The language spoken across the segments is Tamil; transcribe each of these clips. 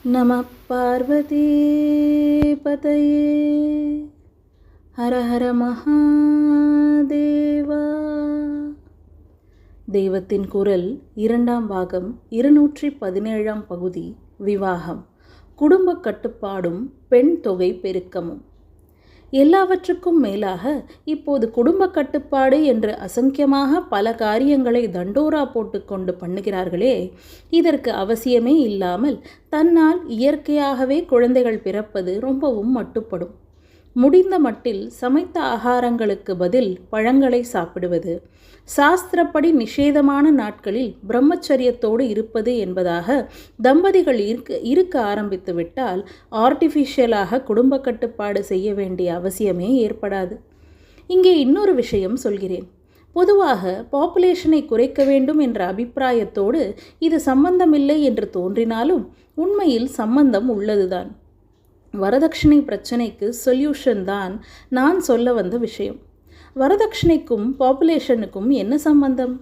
நம பார்வதி பதையே ஹர ஹர மகாதேவா. தெய்வத்தின் குரல் 2ஆம் பாகம் 217ஆம் பகுதி. விவாகம், குடும்ப கட்டுப்பாடும் பெண் தொகை பெருக்கமும். எல்லாவற்றுக்கும் மேலாக இப்போது குடும்ப கட்டுப்பாடு என்று அசங்கியமாக பல காரியங்களை தண்டோரா போட்டுக்கொண்டு பண்ணுகிறார்களே, இதற்கு அவசியமே இல்லாமல் தன்னால் இயற்கையாகவே குழந்தைகள் பிறப்பது ரொம்பவும் மட்டுப்படும். முடிந்த மட்டில் சமைத்த ஆகாரங்களுக்கு பதில் பழங்களை சாப்பிடுவது, சாஸ்திரப்படி நிஷேதமான நாட்களில் பிரம்மச்சரியத்தோடு இருப்பது என்பதாக தம்பதிகள் இருக்க ஆரம்பித்து விட்டால் ஆர்டிஃபிஷியலாக குடும்ப கட்டுப்பாடு செய்ய வேண்டிய அவசியமே ஏற்படாது. இங்கே இன்னொரு விஷயம் சொல்கிறேன். பொதுவாக பாப்புலேஷனை குறைக்க வேண்டும் என்ற அபிப்பிராயத்தோடு இது சம்பந்தமில்லை என்று தோன்றினாலும் உண்மையில் சம்பந்தம் உள்ளதுதான். வரதட்சணை பிரச்சனைக்கு சொல்யூஷன் தான் நான் சொல்ல வந்த விஷயம். வரதட்சணைக்கும் பாப்புலேஷனுக்கும் என்ன சம்பந்தம்?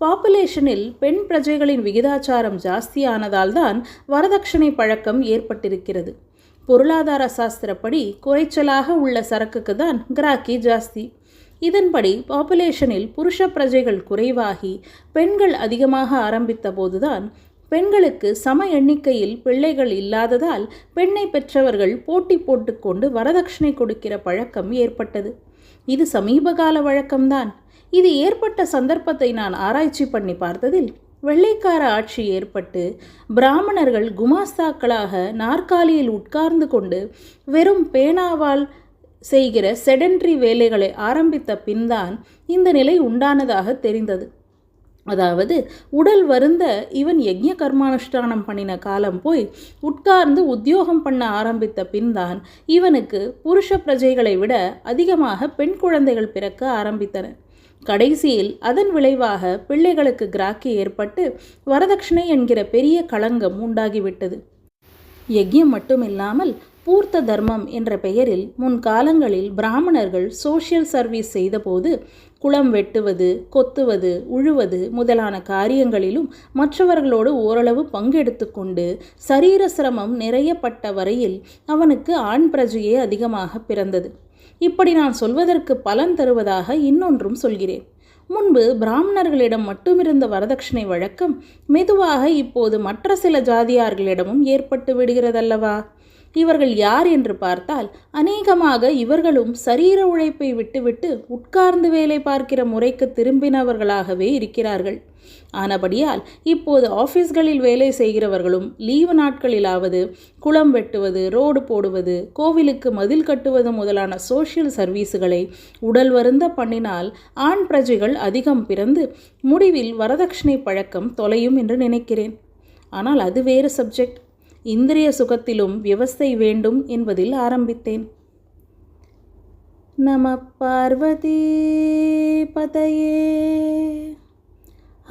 பாப்புலேஷனில் பெண் பிரஜைகளின் விகிதாச்சாரம் ஜாஸ்தியானதால் தான் வரதட்சணை பழக்கம் ஏற்பட்டிருக்கிறது. பொருளாதார சாஸ்திரப்படி குறைச்சலாக உள்ள சரக்குக்கு தான் கிராக்கி ஜாஸ்தி. இதன்படி பாப்புலேஷனில் புருஷ பிரஜைகள் குறைவாகி பெண்கள் அதிகமாக ஆரம்பித்த போதுதான் பெண்களுக்கு சம எண்ணிக்கையில் பிள்ளைகள் இல்லாததால் பெண்ணை பெற்றவர்கள் போட்டி போட்டுக்கொண்டு வரதட்சணை கொடுக்கிற பழக்கம் ஏற்பட்டது. இது சமீபகால வழக்கம்தான். இது ஏற்பட்ட சந்தர்ப்பத்தை நான் ஆராய்ச்சி பண்ணி பார்த்ததில், வெள்ளைக்கார ஆட்சி ஏற்பட்டு பிராமணர்கள் குமாஸ்தாக்களாக நாற்காலியில் உட்கார்ந்து கொண்டு வெறும் பேனாவால் செய்கிற செடன்ட்ரி வேலைகளை ஆரம்பித்த பின்தான் இந்த நிலை உண்டானதாக தெரிந்தது. அதாவது உடல் வருந்த இவன் யஜ்ஞ கர்மானுஷ்டானம் பண்ணின காலம் போய் உட்கார்ந்து உத்தியோகம் பண்ண ஆரம்பித்த பின்தான் இவனுக்கு புருஷ பிரஜைகளை விட அதிகமாக பெண் குழந்தைகள் பிறக்க ஆரம்பித்தன. கடைசியில் அதன் விளைவாக பிள்ளைகளுக்கு கிராக்கி ஏற்பட்டு வரதட்சணை என்கிற பெரிய களங்கம் உண்டாகிவிட்டது. யஜ்யம் மட்டுமில்லாமல் பூர்த்த தர்மம் என்ற பெயரில் முன்காலங்களில் பிராமணர்கள் சோஷியல் சர்வீஸ் செய்தபோது குளம் வெட்டுவது, கொத்துவது, உழுவது முதலான காரியங்களிலும் மற்றவர்களோடு ஓரளவு பங்கெடுத்து கொண்டு சரீர சிரமம் நிறையப்பட்ட வரையில் அவனுக்கு ஆண் பிரஜையே அதிகமாக பிறந்தது. இப்படி நான் சொல்வதற்கு பலன் தருவதாக இன்னொன்றும் சொல்கிறேன். முன்பு பிராமணர்களிடம் மட்டுமிருந்த வரதட்சணை வழக்கம் மெதுவாக இப்போது மற்ற சில ஜாதியார்களிடமும் ஏற்பட்டு விடுகிறதல்லவா? இவர்கள் யார் என்று பார்த்தால் அநேகமாக இவர்களும் சரீர உழைப்பை விட்டுவிட்டு உட்கார்ந்து வேலை பார்க்கிற முறைக்கு திரும்பினவர்களாகவே இருக்கிறார்கள். ஆனபடியால் இப்போது ஆஃபீஸ்களில் வேலை செய்கிறவர்களும் லீவு நாட்களிலாவது குளம் வெட்டுவது, ரோடு போடுவது, கோவிலுக்கு மதில் கட்டுவது முதலான சோஷியல் சர்வீஸுகளை உடல் வருந்த பண்ணினால் ஆண் பிரஜைகள் அதிகம் பிறந்து முடிவில் வரதட்சணை பழக்கம் தொலையும் என்று நினைக்கிறேன். ஆனால் அது வேறு சப்ஜெக்ட். இந்திரிய சுகத்திலும் விவஸ்தை வேண்டும் என்பதில் ஆரம்பித்தேன். நம பார்வதி பதையே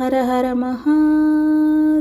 ஹர ஹர மகாதேவா.